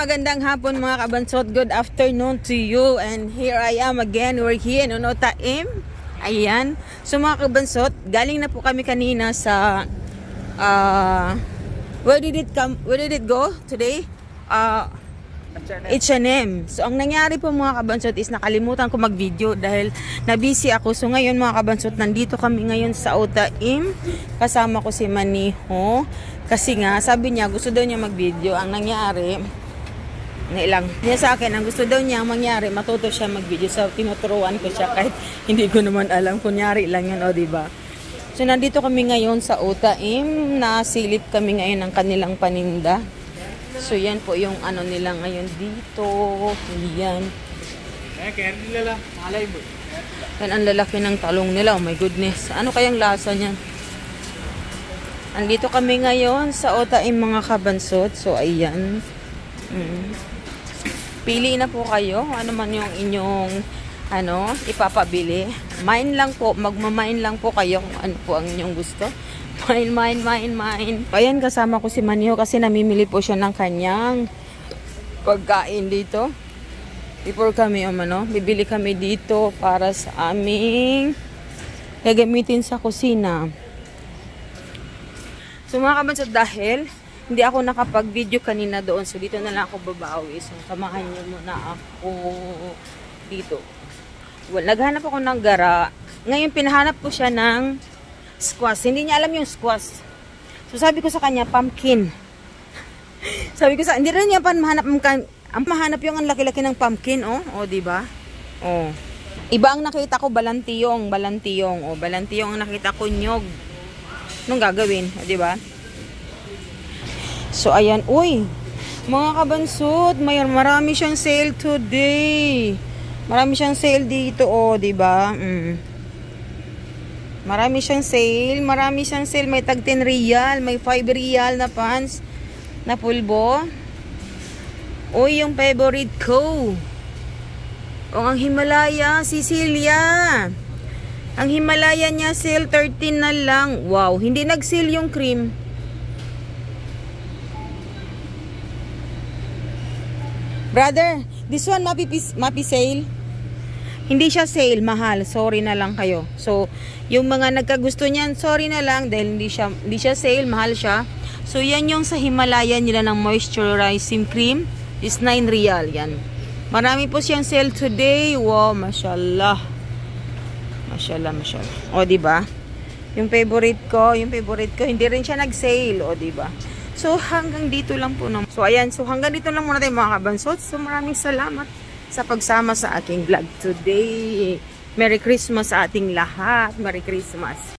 magandang hapon mga kabansot. Good afternoon to you. And here I am again. We're here in Onotaim. Ayan. So mga kabansot, galing na po kami kanina sa where did it go today? H&M. So ang nangyari po mga kabansot is nakalimutan ko mag-video dahil na-busy ako. So ngayon mga kabansot, nandito kami ngayon sa Onotaim. Kasama ko si Maniho. Kasi nga, sabi niya, gusto daw niya mag-video. Ang nangyari, niya sa akin, ang gusto daw niya mangyari, matuto siya mag-video. So, tinuturuan ko siya kahit hindi ko naman alam. Kunyari lang yun, o diba? So, nandito kami ngayon sa Onotaim. Nasilip kami ngayon ng kanilang paninda. So, yan po yung ano nila ngayon dito. Yan. Yan ang lalaki ng talong nila. Oh my goodness. Ano kayang lasa niyan? Andito kami ngayon sa Onotaim mga kabansot. So, ayan. Pili na po kayo. Ano man yung inyong ipapabili. Mine lang po. Magmamine lang po kayo kung ano po ang inyong gusto. Mine. Ayan, kasama ko si Maniho kasi namimili po siya ng kanyang pagkain dito. Before kami, bibili kami dito para sa aming gagamitin sa kusina. So mga kabansot, dahil hindi ako nakapag-video kanina doon, so dito na lang ako babawi. So samahan niyo muna ako dito. Well, naghanap ako ng gara. Ngayon pinahanap ko siya ng squash. Hindi niya alam yung squash. So sabi ko sa kanya, pumpkin. Sabi ko hindi rin niya pa mahanap ang mahanap yung ang laki-laki ng pumpkin, oh, di ba? Oh. Iba ang nakita ko, balantiyong. Oh, balantiyong ang nakita ko, nyog. Anong gagawin? O, diba? So, ayan. Uy! Mga kabansot, marami siyang sale today. Marami siyang sale dito, o, diba? Marami siyang sale. May tag 10 real. May 5 real na pants. Na pulbo. Uy, yung favorite ko. O, ang Himalaya. Cecilia. Ang Himalaya niya, sale 13 na lang. Wow, hindi nag-sale yung cream. Brother, this one mapi sale. Hindi siya sale, mahal. Sorry na lang kayo. So, yung mga nagkagusto niyan, sorry na lang dahil hindi siya sale, mahal siya. So, yan yung sa Himalaya nila ng moisturizing cream. Is 9 real yan. Marami po siyang sale today. Wow, mashallah. Mashallah. O, diba? Yung favorite ko, hindi rin siya nag-sale. O, diba? So, hanggang dito lang po. So, ayan. So, hanggang dito lang muna tayo mga kabansot. So, maraming salamat sa pagsama sa aking vlog today. Merry Christmas sa ating lahat. Merry Christmas.